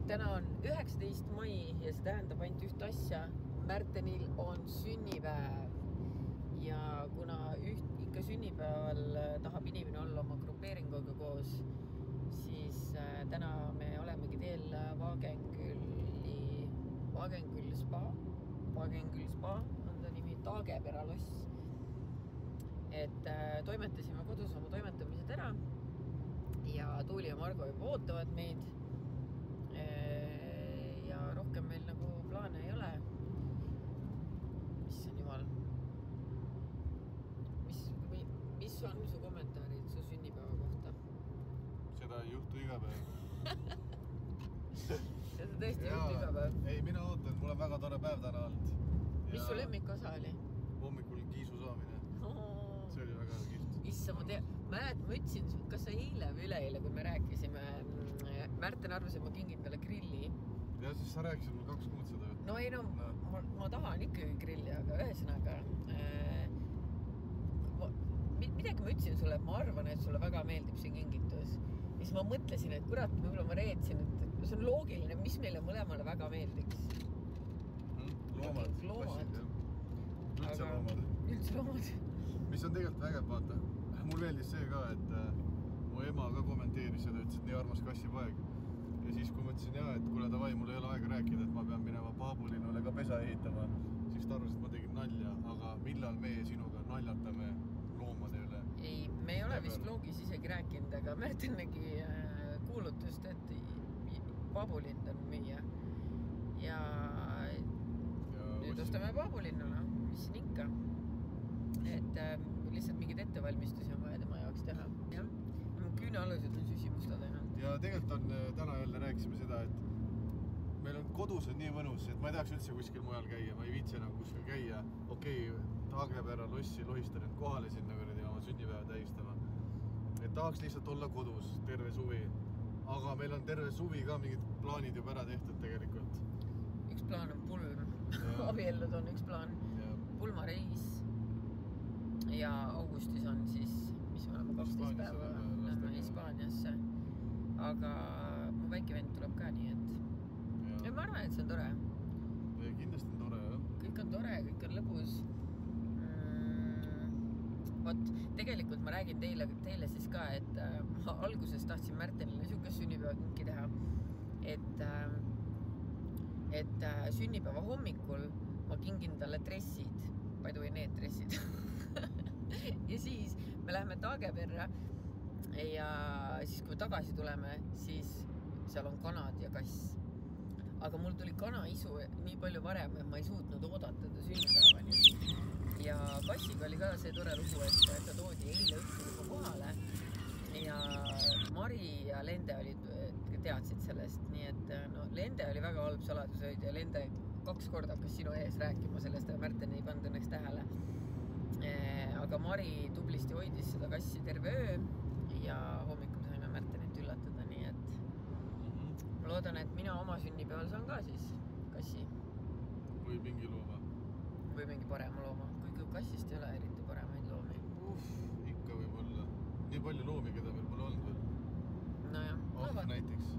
täna on 19 mai ja see tähendab ainult üht asja. Märtenil on sünnipäev ja kuna ikka sünnipäeval tahab inimene olla oma grupeeringuga koos, siis täna me olemegi teel Vaagengüll spa on ta nimi, Taagepera loss. Et toimetasime kodus oma toimetamised ära ja Tuuli ja Margo juba ootavad meid ja rohkem meil nagu plaane ei ole. Mis on jumal? Mis on su kommentaarid su sünnipäeva kohta? Seda ei juhtu iga päev. Seda tõesti ei juhtu iga päev? Ei, mina ootan, mul on väga tore päev täna olnud. Mis su lemmikosa oli? Hommikul kiisu saamine. See oli väga kiht. Issa, ma ütlesin, kas sa eile või üleeile, kui me rääkisime, Märten arvas, et ma kingin talle grilli. Ja siis sa rääkisid mul 2 kuud seda. No ei, ma tahan ikkagi grilli, aga ühesõnaga midagi ma ütlesin sulle, et ma arvan, et sulle väga meeldib see kingitus. Ja siis ma mõtlesin, et kurat, võib-olla ma reetsin, et see on loogiline, mis meile mõlemale väga meeldiks. Loomad. Üldse loomad. Mis on tegelikult vägev, vaata. Mul meeldis see ka, et mu ema ka kommenteeris seda, ütles, et nii armas kassipoeg. Ja siis kui mõtlesin, et kuule davai, mul ei ole aega rääkida, et ma pean minema Paabulinnule ka pesa ehitama, siis ta arvas, et ma tegin nalja, aga millal meie sinuga naljatame loomade üle? Ei, me ei ole vist vlogis isegi rääkinud, aga Märten nägi kuulutust, et Paabulind on müüa. Ja nüüd ostame Paabulinnule, mis siin ikka. Et lihtsalt mingid ettevalmistusi on vaja tema jaoks teha. Küünealused on süsimustad ainult. Ja tegelikult on, täna jälle rääkisime seda, et meil on kodus on nii mõnus, et ma ei tahaks üldse kuskil mujal käia, ma ei viitsi enam kuskil käia. Okei, Taagepera lossi lohistan nüüd kohale sinna oma sünnipäeva tähistama. Et tahaks lihtsalt olla kodus terve suvi. Aga meil on terve suvi ka mingid plaanid juba ära tehtud tegelikult. Üks plaan on pulm. Abiellud on üks plaan. Pulmareis. Ja augustis on siis, mis me oleme 12 päeva Hispaaniasse. Aga mu väike vend tuleb ka nii, et ja ma arvan, et see on tore. Kindlasti on tore, jah. Kõik on tore, kõik on lõbus. Vot, tegelikult ma räägin teile siis ka, et ma alguses tahtsin Märtenile niisugust sünnipäevakinki teha, et sünnipäeva hommikul ma kingin talle dressid, by the way, need dressid. Ja siis me läheme Taageperra ja siis kui me tagasi tuleme, siis seal on kanad ja kass. Aga mul tuli kanaisu nii palju varem, et ma ei suutnud oodata ta sünnipäevani. Ja kassiga oli ka see tore lugu, et ta toodi eile õhtul juba kohale ja Mari ja Lende teadsid sellest, nii et Lende oli väga halb saladushoidja ja Lende 2 korda hakkas sinu ees rääkima sellest, aga Märten ei pannud õnneks tähele. Aga Mari tublisti hoidis seda kassi terve öö ja hommikul saime Märtenit üllatada, nii et ma loodan, et mina oma sünnipäeval saan ka siis kassi. Või mingi looma. Või mingi parema looma. Kuigi kassist ei ole eriti paremaid loomi. Ikka võib olla. Nii palju loomi, keda meil pole olnud veel. Nojah. Näiteks.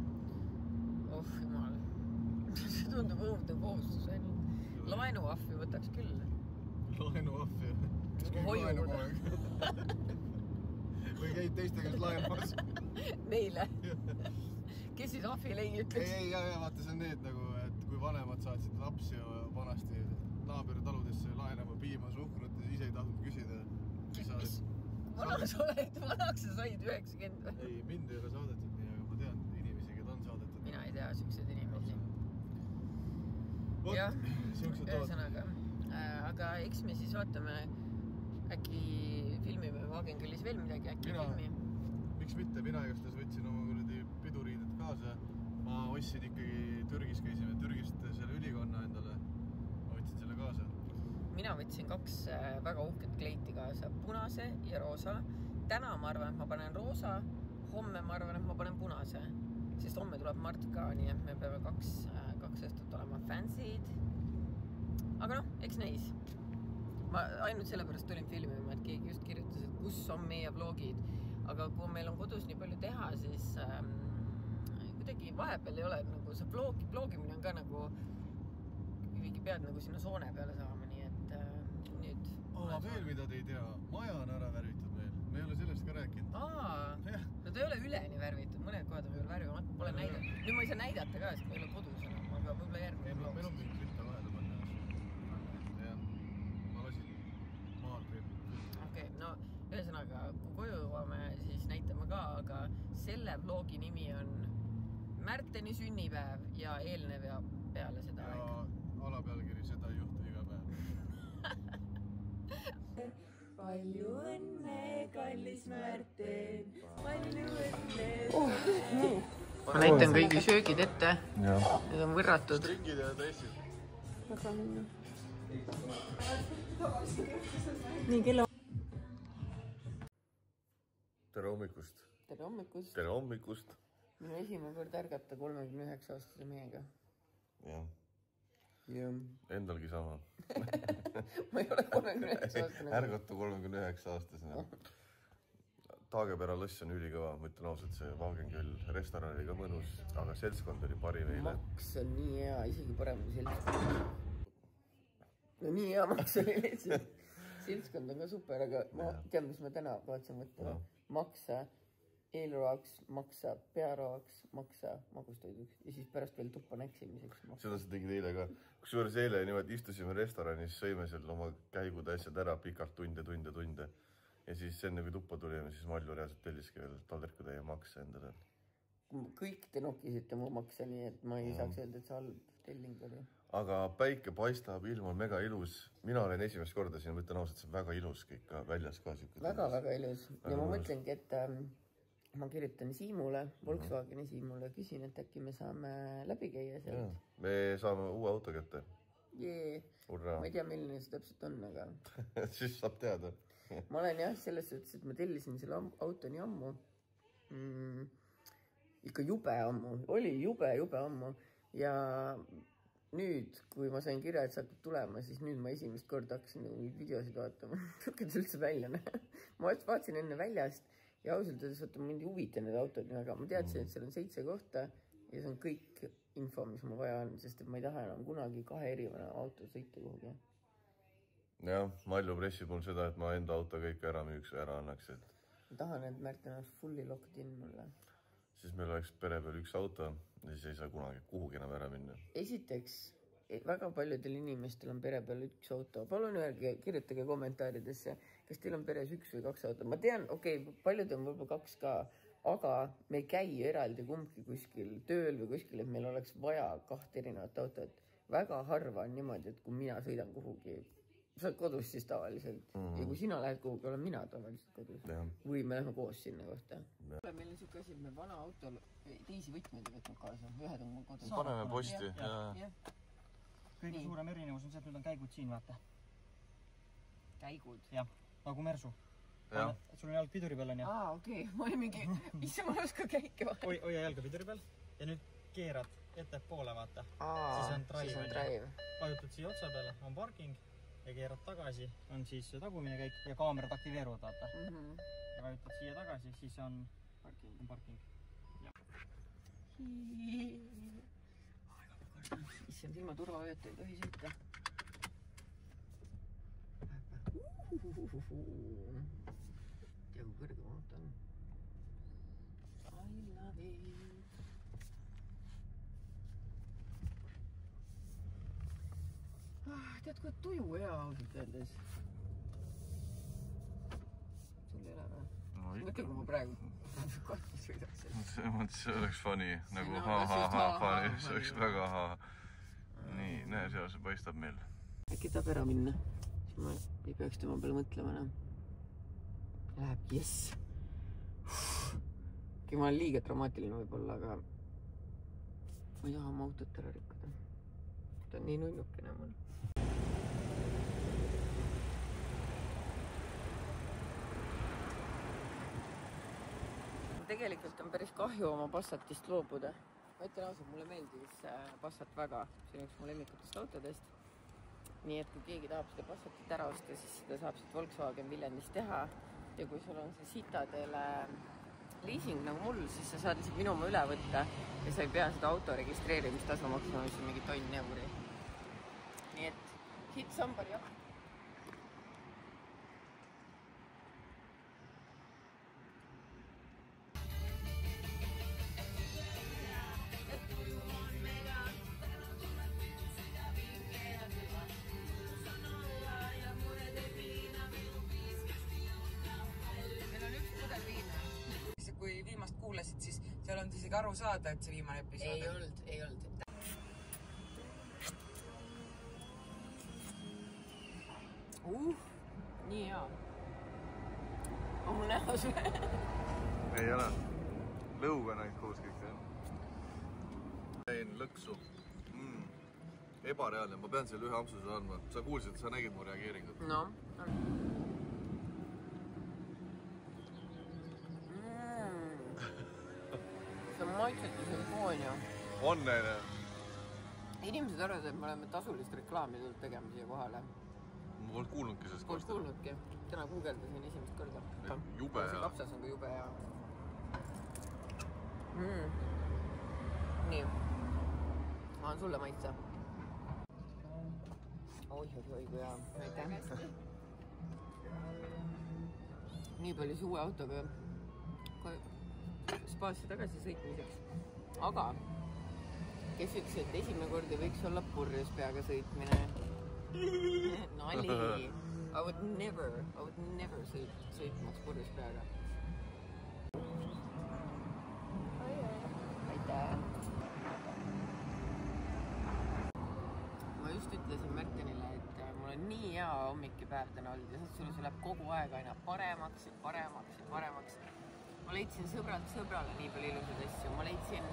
Jumal. See tundub õudne kohustus ainult. Laenuahvi võtaks küll. Laenuahvi? Kes kõik laenu kogu? Või käid teiste käes laenuas? Neile. Kes siis ahvile ei ütleks? Ei, vaata, see on need nagu, et kui vanemad saatsid lapsi ja vanasti naabertaludesse laenama piima suhkrut ja ise ei tahtnud küsida. Vanaks sa said 90 või? Ei, mind ei ole saadetud nii, aga ma tean inimesi, keda on saadetud. Mina ei tea siukseid inimesi. Jah, ühesõnaga. Aga eks me siis vaatame, äkki filmime Vaagengüllis veel midagi, äkki filmi. Miks mitte, mina igatahes võtsin oma piduriided kaasa. Ma ostsin ikkagi Türgis, käisime Türgist selle ülikonna endale. Ma võtsin selle kaasa. Mina võtsin 2 väga uhket kleiti kaasa, punase ja roosa. Täna ma arvan, et ma panen roosa, homme ma arvan, et ma panen punase. Sest homme tuleb Mart ka, nii et me peame 2 õhtut olema fancy'd. Aga eks neis. Ma ainult sellepärast tulin filmima, et keegi just kirjutas, et kus on meie vlogid. Aga kui meil on kodus nii palju teha, siis kuidagi vahepeal ei ole nagu see bloogimine on ka nagu kuigi pead nagu sinna soone peale saama, nii et nüüd... veel mida te ei tea, maja on ära värvitud meil. Me ei ole sellest ka rääkinud. No ta ei ole üleni värvitud, mõned kohad on veel värvimata, pole näidata. Nüüd ma ei saa näidata ka, sest ma ei ole kodus enam, aga võib-olla järgmine vlog. Meil on mingi pilte vahele panna. Jah, ma lasin maal veel. Okei, no ühesõnaga, kui koju jõuame, siis näitame ka, aga selle vlogi nimi on Märteni sünnipäev ja eelnev ja peale seda aeg. Ja alapealkiri seda ei juhtu iga päev. Palju õnne, kallis Märten, palju õnne. Ma näitan kõigi söögid ette. Need on võrratud. Stringid ja dressid. Väga minna. Nii, kella. Tere hommikust. Tere hommikust. Tere hommikust. Minu esimene kord ärgata 39-aastase mehega. Jah. Jah. Endalgi sama. Ma ei ole 39-aastane. Ärgata 39-aastasena. Taagepera lõss on ülikõva, ma ütlen ausalt, see Vaagen küll restoran oli ka mõnus, aga seltskond oli parim eile. Maks on nii hea, isegi parem kui seltskond. No nii hea maks oli lihtsalt. Seltskond on ka super, aga ma tean, mis ma täna kavatsen võtta. Maksa eelroaks, maksa pearoaks, maksa magustoiduks ja siis pärast veel tuppa näksimiseks. Seda sa tegid eile ka. Kusjuures eile niimoodi istusime restoranis, sõime seal oma käigud asjad ära pikalt tunde. Ja siis enne kui tuppa tulime, siis Malju reaalselt telliski veel taldriku täie maksa endale. Kõik te nokkisite mu maksa, nii et ma ei saaks öelda, et see halb telling oli. Aga päike paistab, ilm on mega ilus. Mina olen esimest korda siin, ma ütlen ausalt, see on väga ilus kõik ka väljas ka. Väga ilus. Ja ma mõtlengi, et ma kirjutan Siimule, Volkswageni Siimule ja küsin, et äkki me saame läbi käia sealt. Me saame uue auto kätte. Jee. Ma ei tea, milline see täpselt on, aga... Siis saab teada. Ma olen jah, selles suhtes, et ma tellisin selle auto nii ammu. Ikka jube ammu. Oli jube ammu. Ja nüüd, kui ma sain kirja, et sa hakkad tulema, siis nüüd ma esimest korda hakkasin videosid vaatama. Kuidas üldse välja näha. Ma vaatasin enne väljast ja ausalt öeldes võtta mind ei huvita need autod, aga ma teadsin, et seal on 7 kohta ja see on kõik info, mis ma vaja on, sest ma ei taha enam kunagi 2 erivana auto sõita kuhugi. Jah, Malju pressib mul seda, et ma enda auto kõik ära müüks või ära annaks. Ma tahan, et Märten oleks fully locked in mulle. Siis meil oleks pere peal üks auto ja siis ei saa kunagi kuhugi enam ära minna. Esiteks, väga paljudel inimestel on pere peal üks auto. Palun öelge, kirjutage kommentaaridesse, kas teil on peres 1 või 2 auto. Ma tean, paljud on võib-olla 2 ka, aga me ei käi eraldi kumbki kuskil tööl või kuskil, et meil oleks vaja 2 erinevat autot. Väga harva on niimoodi, et kui mina sõidan kuhugi, sa oled kodus siis tavaliselt ja kui sina lähed kuhugi, olen mina tavaliselt kodus. Või me lähme koos sinna kohta. Meil on siuke asi, et me vana autol teisi võtmeid ei võtnud kaasa. Ühed on mul kodus. Paneme posti. Kõige suurem erinevus on see, et nüüd on käigud siin, vaata. Käigud? Jah, nagu Mersu. Sul on jalg piduri peal, on ju? Okei. Ma olin mingi, issa ma oska käike vahel. Hoia jalga piduri peal ja nüüd keerad ettepoole, vaata. Siis on drive. Vajutad siia otsa peale, on parking ja keerad tagasi, on siis tagumine käik ja kaamerad aktiveeruvad, vaata. Ja vajutad siia tagasi, siis on parking. Issand, ilma turvavööta ei tohi sõita. Tea, kui kõrge maalt on. I love it. Tead, kui tuju hea ausalt öeldes. Sul ei ole või? Mõtle, kui ma praegu kohta sõidaks. See oleks funny, nagu funny, see oleks väga Nii, näe, seal see paistab meil. Äkki tahab ära minna, siis ma ei peaks tema peale mõtlema enam. Läheb, jess. Ma olen liiga dramaatiline võib-olla, aga ma ei taha oma autot ära rikkuda. Ta on nii nunnukene mul. Tegelikult on päris kahju oma Passatist loobuda. Ma ütlen ausalt, mulle meeldis Passat väga. See on üks mu lemmikutest autodest. Nii et kui keegi tahab seda Passatit ära osta, siis seda saab siit Volkswagen Viljandist teha. Ja kui sul on see Citadele leasing nagu mul, siis sa saad lihtsalt minu oma üle võtta ja sa ei pea seda auto registreerimistasu maksma, mis on mingi tonn euri. Nii et hit somebody up. Kui viimast kuulasid, siis seal on isegi aru saada, et see viimane episood. Ei olnud. Nii hea. On mul näos või? Ei ole. Lõuga näid koos kõik, jah. Jäin lõksu. Ebareaalne, ma pean selle ühe ampsuse andma. Sa kuulsid, sa nägid mu reageeringut. No. See on maitsetu sümfoonia. On neile? Inimesed arvavad, et me oleme tasulist reklaami tulnud tegema siia kohale. Ma polnud kuulnudki sellest Polnud kuulnudki. Täna guugeldasin esimest korda. Jube hea. See kapsas on ka jube hea. Nii. Ma olen sulle maitse. Oi, kui hea. Aitäh. Nii palju see uue autoga spaasse tagasi sõitmiseks. Aga kes ütles, et esimene kord ei võiks olla purjus peaga sõitmine? Nali. I would never sõitmaks purjus peaga. Aitäh. Ma just ütlesin Märtenile, et mul on nii hea hommikupäev täna olnud ja sulle see läheb kogu aeg aina paremaks ja paremaks ja paremaks. Ma leidsin sõbralt sõbrale nii palju ilusaid asju. Ma leidsin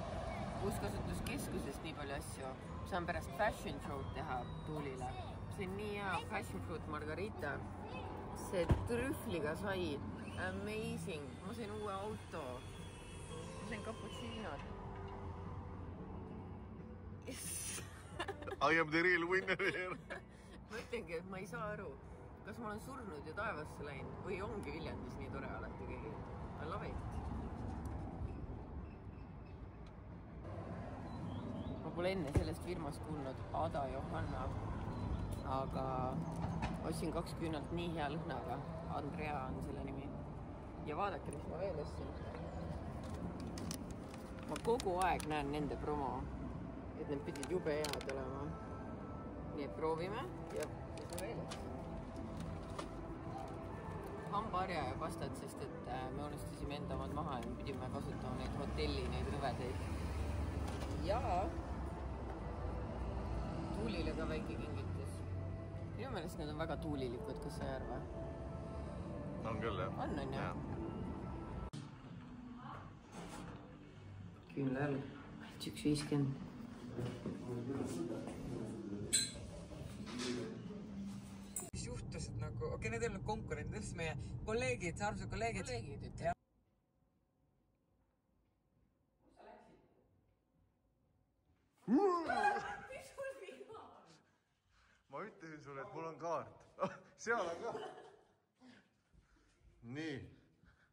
uuskasutuskeskusest nii palju asju. Saan pärast fashion show'd teha Tuulile. See on nii hea passion fruit margarita. See trühvliga sai. Amazing. Ma sain uue auto. Ma sain cappuccino'd. Yes. I am the real winner here. Ma ütlengi, et ma ei saa aru, kas ma olen surnud ja taevasse läinud või ongi Viljandis nii tore alati keegi. I love it. Ma pole enne sellest firmast kuulnud, Ada Johanna, aga ostsin 2 küünalt nii hea lõhnaga. Andrea on selle nimi. Ja vaadake, mis ma veel ostsin. Ma kogu aeg näen nende promo, et need pidid jube head olema. Nii et proovime ja mis ma veel ostsin. Hambaharja ja pastat, sest et me unustasime enda omad maha ja me pidime kasutama neid hotelli, neid rõvedeid. Ja Tuulile ka väike kingitus. Minu meelest need on väga tuulilikud, kas sa ei arva? On küll, jah? On, jah? Küünlal, 1,50. Mis juhtus, et nagu, okei, need ei olnud konkurendid, siis meie kolleegid, Saaruse kolleegid. Kolleegid ütleb. Ma ütlesin sulle, et mul on kaart. Seal on ka. Nii.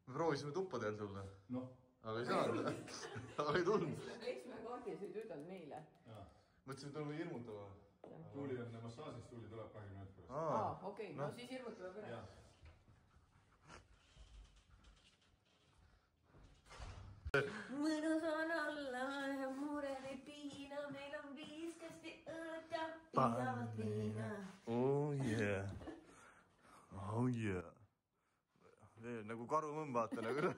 Me proovisime tuppadel tulla. Noh. Aga ei saanud. Aga ei tulnud. Leidsime kaardis ei töötanud meile. Mõtlesin, et tuleme hirmutama. Tuuli on massaažist, Tuuli tuleb 20 minutit pärast. Okei, no siis hirmutame pärast. Mõnus on olla ja mured ei piina, meil on 5 kasti õlut ja piisavalt viina. Oh yeah. Oh yeah. Nagu karumõmm vaata nagu.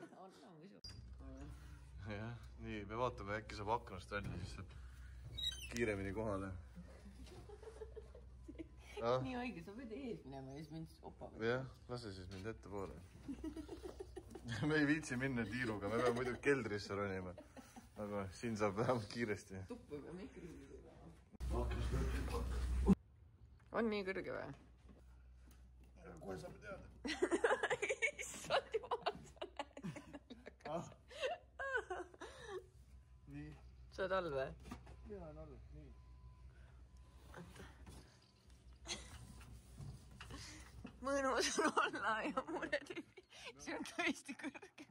Jah, nii, me vaatame, äkki saab aknast välja, siis saab kiiremini kohale. Nii õige, sa pead ees minema ja siis mind opa võtta. Jah, lase siis mind ette poole. Me ei viitsi minna tiiruga, me peame muidu keldrisse ronima. Aga siin saab vähemalt kiiresti. Tuppu peame ikka rüüdida. On nii kõrge või? Kohe saame teada. Issand jumal, sa näed. Nii. Sa oled all või? Jaa, on all. Nii. Mõnus on olla ja mured ei... See on tõesti kõrge.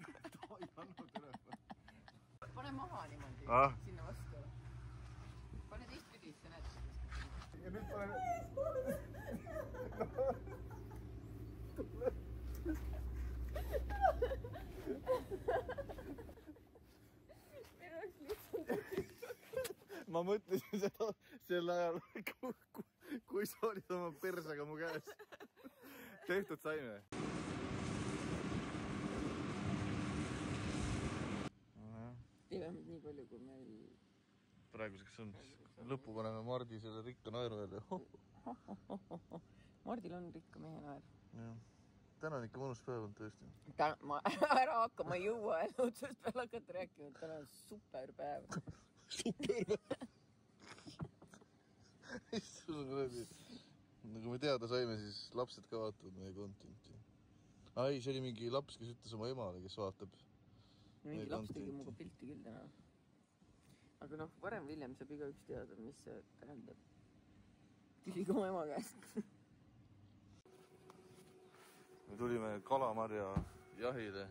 ei anna telefoni. Pane maha niimoodi, sinna vastu. Pane teistpidi, sa näed. Ja nüüd pane... Ma mõtlesin seda sel ajal, kui sa olid oma persega mu käes. Tehtud saime. Teeme nii palju, kui meil... Praeguseks on lõppu paneme Mardi selle rikka naeru jälle. Mardil on rikka mehe naer. Täna on ikka mõnus päev on tõesti. Ära hakka, ma ei jõua otsast peale hakata rääkima. Täna on super päev. Nagu me teada saime, siis lapsed ka vaatavad meie contenti. Ai, see oli mingi laps, kes ütles oma emale, kes vaatab. Mingi laps tegi muga pilti küll täna. Aga noh, varem või hiljem saab igaüks teada, mis see tähendab. Küsige oma ema käest. Me tulime kalamarja jahile.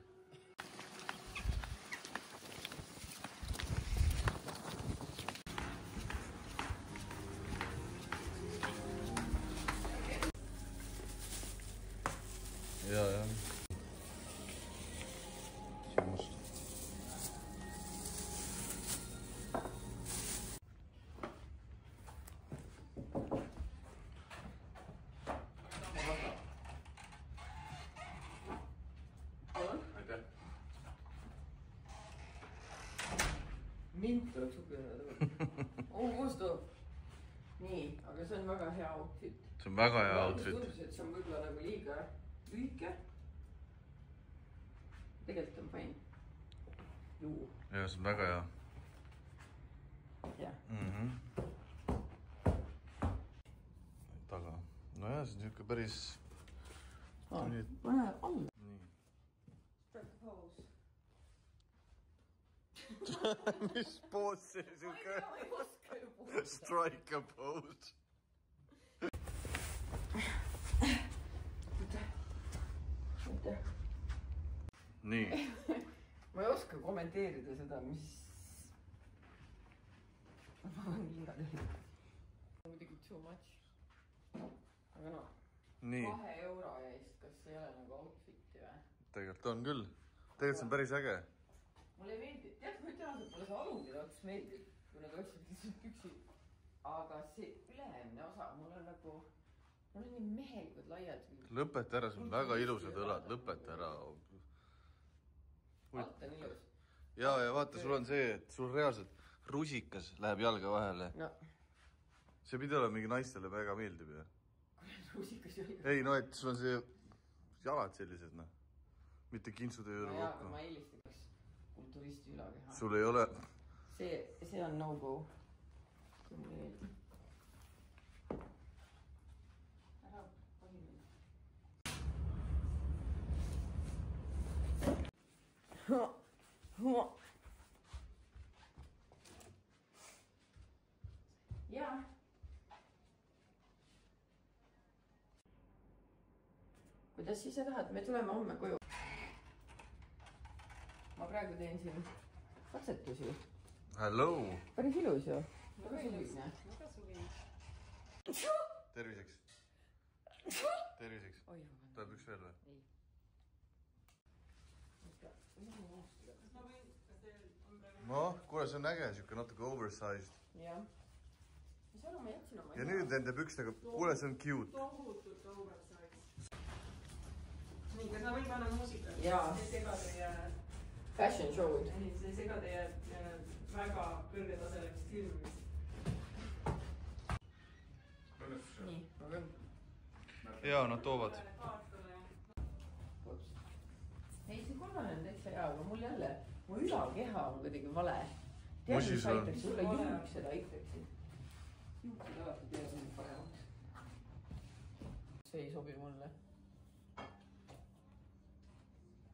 Ja. Simmust. Aitäh. Mint oleks supineda tõi. Kustu. Nii, aga see on väga hea outfit. See on väga hea outfit. Tundus, et see on võib-olla nagu liiga lühike. Tegelikult on fine. Juu. Ja, see on väga hea. Jah. Taga. No jah, see on niisugune päris... Pane alla. Nii. Strike a pose. Mis poos see niisugune? Ma ei oska ju puhuda. Strike a pose. Nii. Ma ei oska kommenteerida seda, mis... Ma olen liiga teha. Muidugi too much. Aga no, 2 euro eest, kas ei ole nagu outfiti või? Tegelikult on küll. Tegelikult see on päris äge. Mulle ei meeldi. Tead, kui tänased mulle see alumine ots meeldib, kui nad otsid lihtsalt püksid. Aga see ülemine osa, mul on nagu... Mul on nii mehelikud laiad. Lõpeta ära, sul on väga ilusad õlad. Lõpeta ära. Alt on ilus. Ja vaata, sul on see, et sul reaalselt rusikas läheb jalga vahele. No. See pidi olema mingi naistele väga meeldib, jah? Rusikas jalga. Ei, no et sul on see jalad sellised, noh. Mitte kintsude juurde kokku. kokku. Ma eelistaks kulturisti ülakeha. Sul ei ole... See on no-go. Kui mulle meeldib. Ära pahimine. Jaa. Kuidas siis sa tahad? Me tuleme homme koju. Ma praegu teen siin katsetusi. Hello! Päris ilus ju. Väga suvine. Terviseks. Terviseks. Tuleb üks veel või? Ei. No, kuule, see on äge, siuke natuke oversized. Jah. Mis aru, ma jätsin oma... Ja nüüd nende pükstega, kuule, see on cute. Tohutult oversized. Nii, kas ma võin panna muusika? Jaa. See ei sega teie... Fashion show'd. See ei sega teie väga kõrgetaselist filmimist. Nii, ma küll. Jaa, nad toovad. Ei, see kollane on täitsa hea, aga mul jälle, mu ülakeha on kuidagi vale. Musi mis sul on? aitaks, sulle juuksed aitaksid. Juuksed alati teevad mind paremaks. See ei sobi mulle.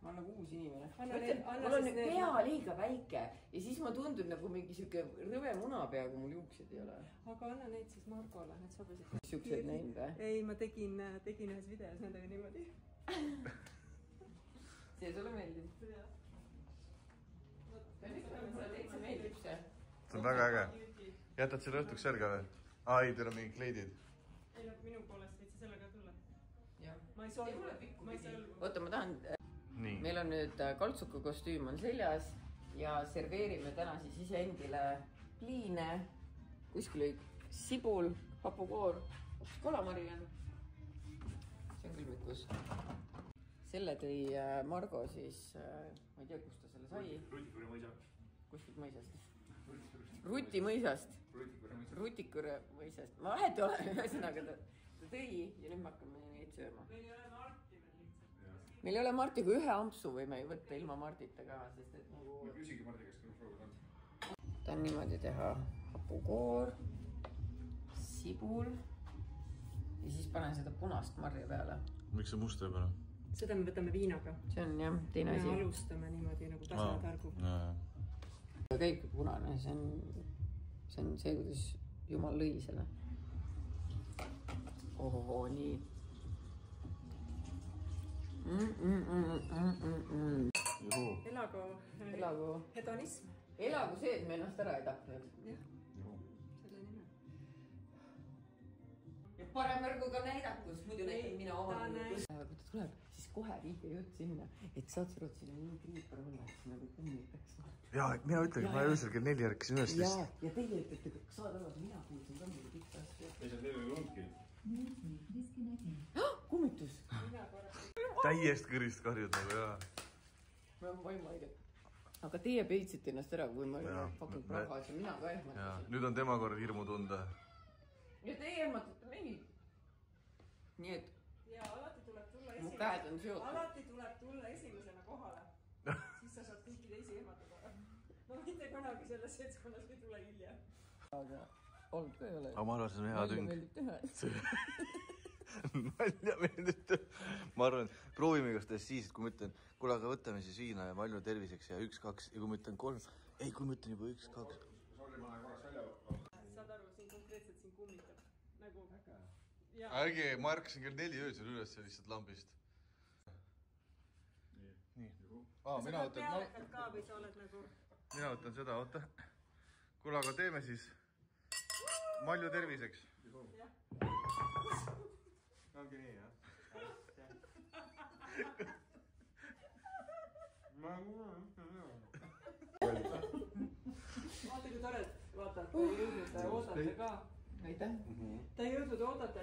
Ma olen nagu uus inimene. Mul on pea liiga väike ja siis ma tundun nagu mingi siuke rõve munapea, kui mul juuksed ei ole. Aga anna neid siis Margole, need sobisid. Siukseid näinud või? Ei, ma tegin ühes videos nendega niimoodi. See sulle meeldib? Sulle täitsa meeldib see. See on väga äge. Jätad selle õhtuks selga või? Ei, teil on mingid kleidid. Ei no minu poolest võid sa sellega tulla. Jah. Ma ei solvu. Oota, ma tahan... Nii. Meil on nüüd kaltsuka kostüüm on seljas ja serveerime täna siis iseendile pliine. Kuskil oli sibul, hapukoor, kalamari on. See on külmikus. Selle tõi Margo siis, ma ei tea, kust ta selle sai. Rutikure mõisa. Kuskilt mõisast. Ruti mõisast. Rutikure mõisast. Ma vahet ei ole, ühesõnaga ta tõi ja nüüd me hakkame neid sööma. Meil ei ole Marti, kui ühe ampsu võime ju võtta ilma Martita ka, sest et nagu... Ma küsigi Mardi käest, kui proovid on. Ta on niimoodi teha hapukoor, sibul ja siis panen seda punast marja peale. Miks see must ei pane? Seda me võtame viinaga. See on jah, teine asi. Me alustame niimoodi nagu tasatargu. Käibki punane, see on see, kuidas Jumal lõi selle. Ohoho, nii. Elagu hedonism. Elagu see, et me ennast ära ei tapnud. Jah, selle nimel. Ja parem märgu ka näidakus, muidu näitan mina oma. Kui ta tuleb, siis kohe viige jutt sinna, et saad sa rõud sinna nii kriipar olla, et sinna kui kummi peaks. Jaa, mina ütlen, et ma öösel kell 4 ärkasin üles. Ja teie ütlete, saad aru, et mina kuulsin ka muidu pikka asja. Ei, see on teile lundki. Kummitus. Täiest kõrist karjud nagu, jaa. Ma olen vaimaide. Aga teie peitsite ennast ära, kui ma fucking pragas ja mina ka ehmatasin. Nüüd on tema kord hirmu tunda. Ja teie ehmatate meid. Nii et Ja alati tuleb tulla mu käed on seotud. Alati tuleb tulla esimesena kohale. Siis sa saad kõiki teisi ehmatada. No mitte kunagi selles seltskonnas ei tule hiljem. Aga olnud ka ei ole. Aga ma arvan, see on hea tüng. Meeldib teha. Nalja meeldib teha. Ma arvan, proovime igast siis, et kui ma ütlen, kuule, aga võtame siis viina ja Malju terviseks ja 1-2 ja kui ma ütlen 3, ei, kui ma ütlen juba 1-2. Sorry, ma lähen korraks välja. Saad aru, siin konkreetselt siin kummitab. Nagu... Äge, ma ärkasin kell 4 öösel üles lihtsalt lambist. Nii. Mina võtan seda, oota. Kuule, aga teeme siis Malju terviseks. Ongi nii, jah? Vaata kui tore, vaata, ta ei jõudnud oodata ka. Aitäh. Ta ei jõudnud oodata.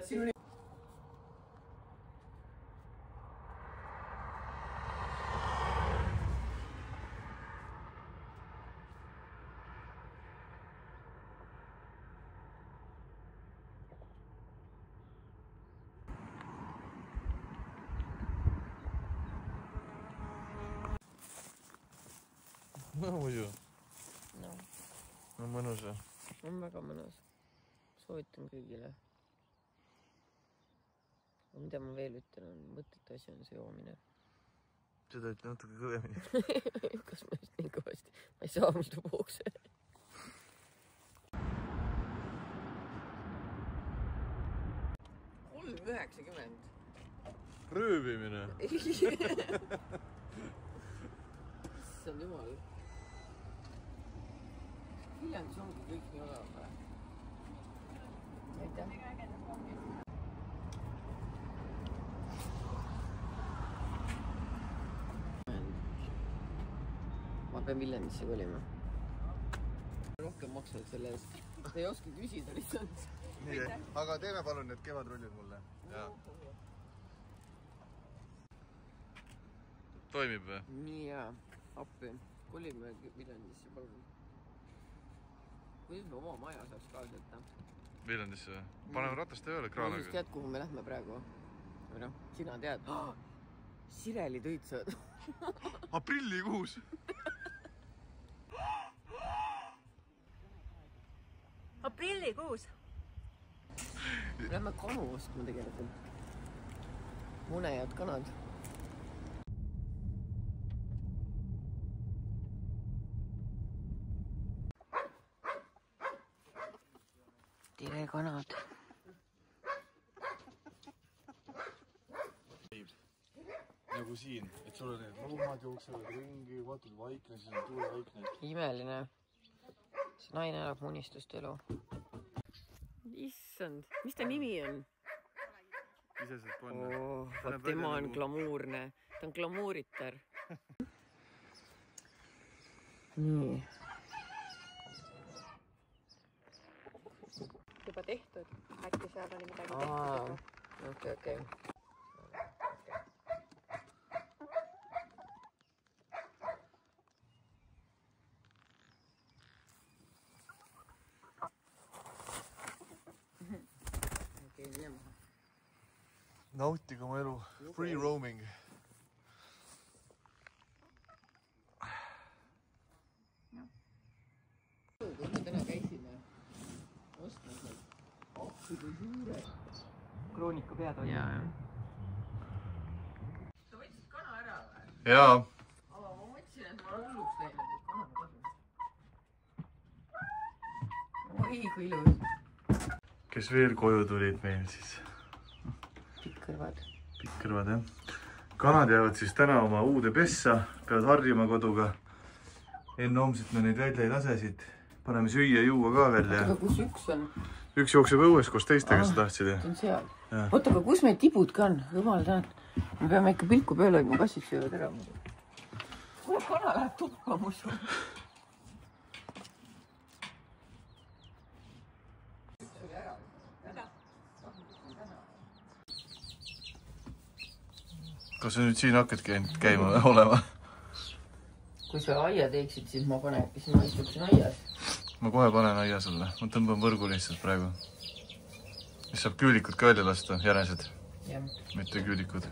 No muidu. No. On mõnus või? On väga mõnus. Soovitan kõigile. Aga mida ma veel ütlen, on mõttetu asi on see joomine. Seda ütle natuke kõvemini. Kas ma just nii kõvasti? Ma ei saa muidu puukse. $3.90. Röövimine. Issand jumal. Viljandis ongi kõik nii odav või? Aitäh. Ma pean Viljandisse kolima. Rohkem maksnud selle eest. Ta ei oska küsida lihtsalt. Nii, aga teeme palun need kevadrullid mulle. Toimib või? Nii jaa, appi. Kolime Viljandisse, palun. Kuidas me oma maja saaks kaasata? Viljandisse või? Paneme ratast tööle kraanaga. Ma just tead, kuhu me lähme praegu. Või noh, sina tead. Sireli tõid sa. Aprillikuus! Aprillikuus. Lähme kanu ostma tegelikult. Munejad kanad. Tere kanad. nagu siin, et sul on need loomad jooksevad ringi, vaatad vaikne, siis on tuul vaikne. Imeline. See naine elab unistustelu. Issand, mis ta nimi on? Ise saad panna. Tema on glamuurne. Ta on glamuuritar. Nii. Juba tehtud. Äkki seal oli midagi tehtud. Okei. Nautige oma elu. Free roaming. Kus me täna käisime ostmisel? Kui suure. Kroonika pead oli. Jaa. Sa võtsid kana ära või? Jaa. Aga ma mõtlesin, et ma olen hulluks läinud. Kana on kasu. Oi, kui ilus. Kes veel koju tulid meil siis? Pikkõrvad. Pikkõrvad, jah. Kanad jäävad siis täna oma uude pessa, peavad harjuma koduga. Enne homset me neid välja ei lase siit. Paneme süüa juua ka veel. Aga kus üks on? Üks jookseb õues koos teistega, sa tahtsid. See on seal. Oota, aga kus meil tibud ka on? Jumal tänan. Me peame ikka pilku peale hoidma, kassid söövad ära. Kuule, kana läheb tuppa musu. Kas sa nüüd siin hakkadki käima olema? Kui sa aia teeksid, siis ma istuksin aias. Ma kohe panen aia sulle. Ma tõmban võrgu lihtsalt praegu. Mis saab küülikud ka välja lasta, jänesed. Mitte küülikud.